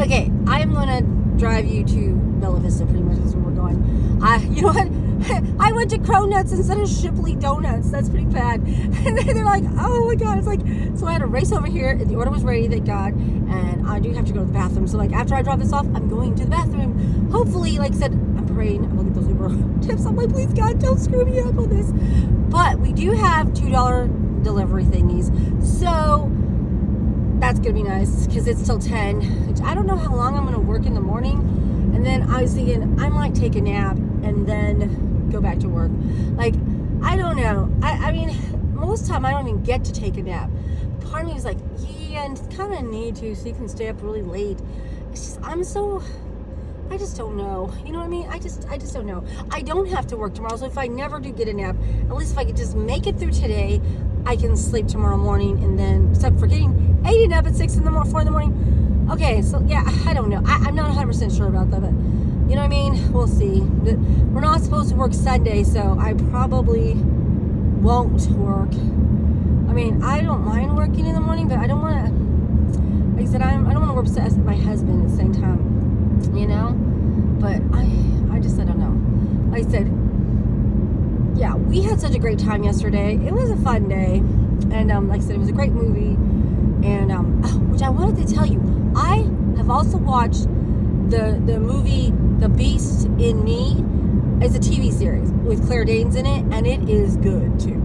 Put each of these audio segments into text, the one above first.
Okay, I'm gonna drive you to Bella Vista. Pretty much is where we're going. You know what? I went to Cronuts instead of Shipley Donuts. That's pretty bad. And they're like, oh my god. It's like, so I had to race over here. The order was ready, thank God. And I do have to go to the bathroom. So like after I drop this off, I'm going to the bathroom. Hopefully, like I said, I'm praying I will get those Uber tips. I'm like, please God, don't screw me up on this. But we do have $2 delivery thingies. So that's gonna be nice because it's till 10. Which I don't know how long I'm gonna work in the morning. And then I was thinking I might take a nap and then go back to work. Like, I don't know. I mean, most of the time I don't even get to take a nap. Part of me is like, yeah, and kind of need to so you can stay up really late. It's just, I just don't know. You know what I mean? I just don't know. I don't have to work tomorrow, so if I never do get a nap, at least if I could just make it through today, I can sleep tomorrow morning and then stop forgetting 8 and up at 4 in the morning. Okay, so yeah, I don't know. I'm not 100% sure about that, but you know what I mean? We'll see. We're not supposed to work Sunday, so I probably won't work. I mean, I don't mind working in the morning, but I don't want to, like I said, I don't want to work with my husband at the same time, you know? But I don't know. Like I said, yeah, we had such a great time yesterday. It was a fun day. And like I said, it was a great movie. And which I wanted to tell you, I have also watched the movie The Beast in Me. It's a TV series with Claire Danes in it, and it is good too.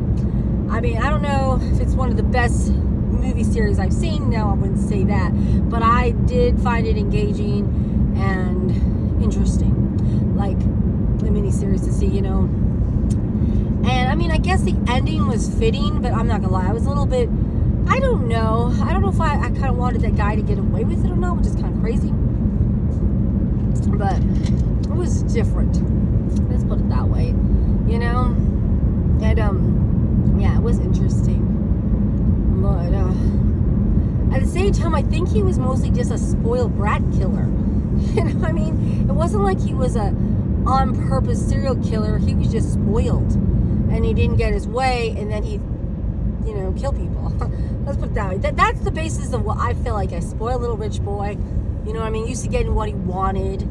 I mean, I don't know if it's one of the best movie series I've seen. No, I wouldn't say that, but I did find it engaging and interesting, like the miniseries to see, you know. And I mean, I guess the ending was fitting, but I'm not gonna lie, I was a little bit, I don't know if I kind of wanted that guy to get away with it or not, which is kind of crazy, but it was different, let's put it that way, you know. And yeah, it was interesting, but at the same time, I think he was mostly just a spoiled brat killer. You know, I mean, it wasn't like he was a on purpose serial killer. He was just spoiled, and he didn't get his way, and then he, you know, kill people. Let's put it that way. That's the basis of what I feel like, a spoiled little rich boy. You know what I mean? Used to getting what he wanted,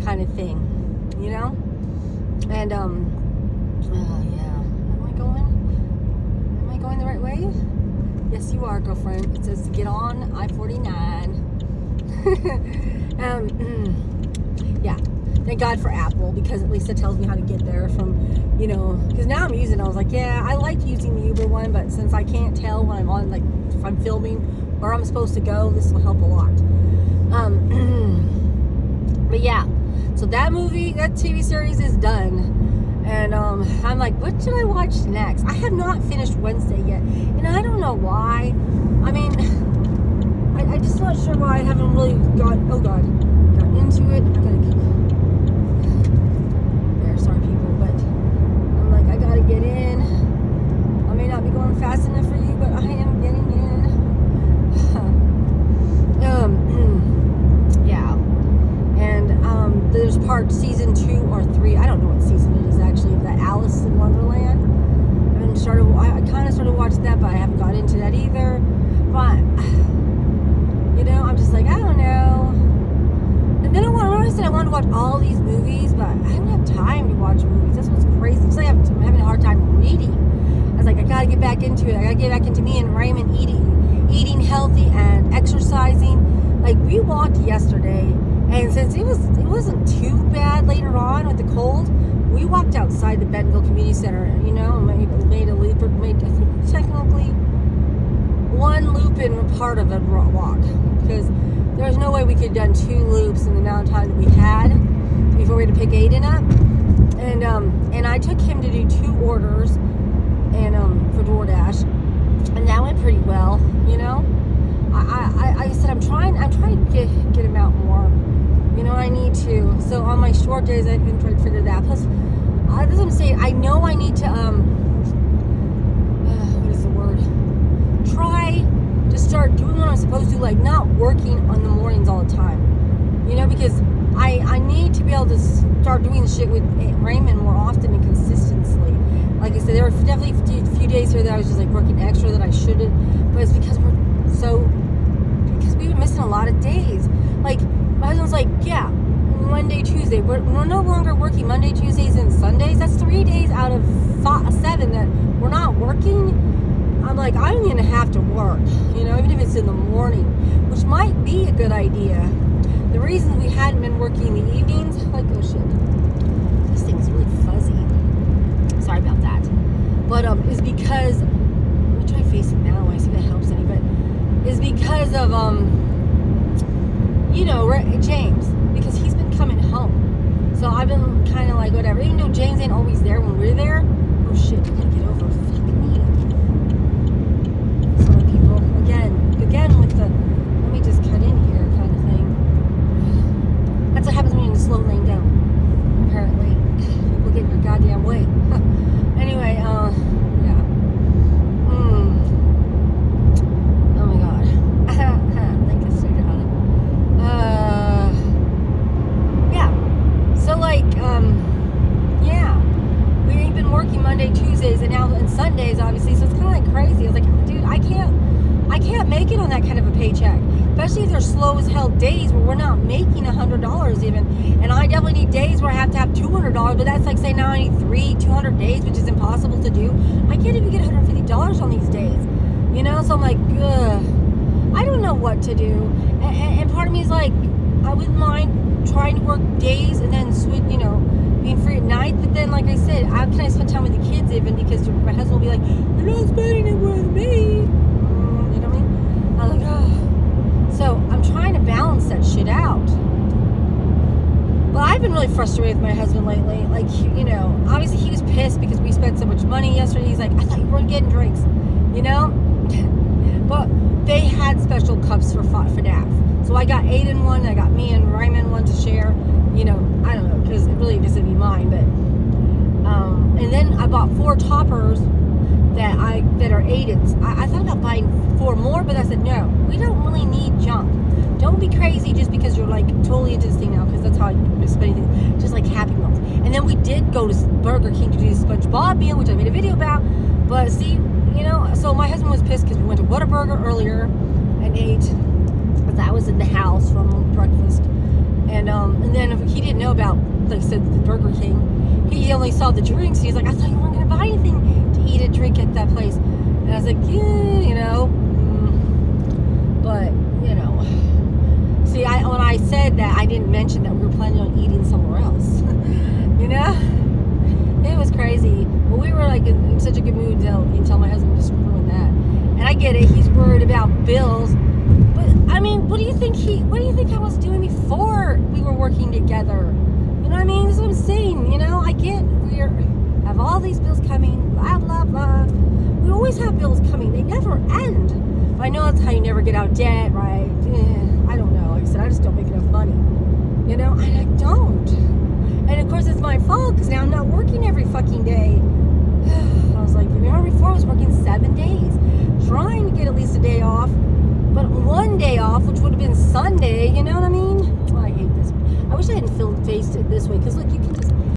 kind of thing. You know? And yeah. Am I going the right way? Yes, you are, girlfriend. It says to get on I-49. Yeah. Thank God for Apple, because at least it tells me how to get there from, you know, because now I'm using it. I was like, yeah, I like using the Uber one, but since I can't tell when I'm on, like, if I'm filming where I'm supposed to go, this will help a lot. But yeah, so that movie, that TV series is done. And I'm like, what should I watch next? I have not finished Wednesday yet, and I don't know why. I mean, I'm just not sure why I haven't really got into it. I gotta keep there, sorry people, but I'm like, I gotta get in. I may not be going fast enough for you, but I am getting in. Yeah, and there's season 2 or 3. I don't know what season it is actually, of that Alice in Wonderland. I kind of started watching that, but I haven't got into that either. But you know, I'm just like, I don't know. And then I wanted to watch all these movies, but I didn't have time to watch movies. That's what's crazy. It's like I'm having a hard time reading. I was like, I gotta get back into it. I gotta get back into me and Raymond eating healthy and exercising. Like, we walked yesterday, and since it wasn't too bad later on with the cold, we walked outside the Bentonville Community Center, you know, and made I think technically one loop in part of a walk, because there's no way we could have done 2 loops in the amount of time that we had before we had to pick Aiden up. And I took him to do 2 orders and for DoorDash, and that went pretty well, you know. I said I'm trying to get him out more. You know, I need to. So on my short days, I've been trying to figure that. Plus, that's what I'm saying. I know I need to what is the word? Try to start doing what I'm supposed to, like not working on the mornings all the time. You know, because I need to be able to start doing shit with Raymond more often and consistently. Like I said, there were definitely a few days here that I was just like working extra that I shouldn't, but it's because we've been missing a lot of days. Like, Monday, Tuesday. We're no longer working Monday, Tuesdays, and Sundays. That's 3 days out of 7 that we're not working. I'm like, I'm going to have to work, you know, even if it's in the morning, which might be a good idea. The reason we hadn't been working in the evenings, like, oh shit, this thing is really fuzzy. Sorry about that. But is because, let me try facing that way, see if that helps any, but is because of, you know, James, because he's been coming home. So I've been kind of like, whatever, even though James ain't always there when we're there. Oh shit, I gotta get over fucking me. Sorry, people. Again with the, let me just cut in here kind of thing. That's what happens when you're in a slow lane down. Apparently. People get in your goddamn way. Anyway, yeah. Oh my god. Think I started on it. Yeah. So like, yeah. We ain't been working Monday, Tuesdays, and now and Sundays, obviously, so it's kind of like crazy. I was like, dude, I can't make it on that kind of a paycheck, especially if they're slow as hell days where we're not making $100 even. And I definitely need days where I have to have $200, but that's like, say now I need 200 days, which is impossible to do. I can't even get $150 on these days, you know. So I'm like, ugh, I don't know what to do. And part of me is like, I wouldn't mind trying to work days and then switch, you know, being free at night. But then, like I said, how can I spend time with the kids even? Because my husband will be like, you're not spending it with me. You know what I mean? I'm like, oh. So I'm trying to balance that shit out. But I've been really frustrated with my husband lately. Like, you know, obviously he was pissed because we spent so much money yesterday. He's like, I thought you weren't getting drinks, you know? But they had special cups for FNAF. So I got Aiden one, and I got me and Ryman one to share. You know, I don't know, because it really doesn't be mine, but and then I bought 4 toppers that are Aiden's. I thought about buying 4 more, but I said no, we don't really need junk. Don't be crazy just because you're like totally into this thing now, because that's how I spend anything, just like Happy Meals. And then we did go to Burger King to do the SpongeBob meal, which I made a video about. But see, you know, so my husband was pissed because we went to Whataburger earlier and ate. But that was in the house from breakfast. And then he didn't know about, like I said, the Burger King. He only saw the drinks. He's like, I thought you weren't going to buy anything to eat or drink at that place. And I was like, yeah, you know. But, you know. See, when I said that, I didn't mention that we were planning on eating somewhere else. You know? It was crazy. But we were like in such a good mood until my husband just ruined that. And I get it. He's worried about bills. But I mean, what do you think I was doing before we were working together? You know what I mean? That's what I'm saying. You know, I get we have all these bills coming, blah blah blah. We always have bills coming. They never end. But I know that's how you never get out of debt, right? I don't know. Like I said, I just don't make enough money. You know, and I don't. And of course, it's my fault because now I'm not working every fucking day. I was like, remember before I was working 7 days.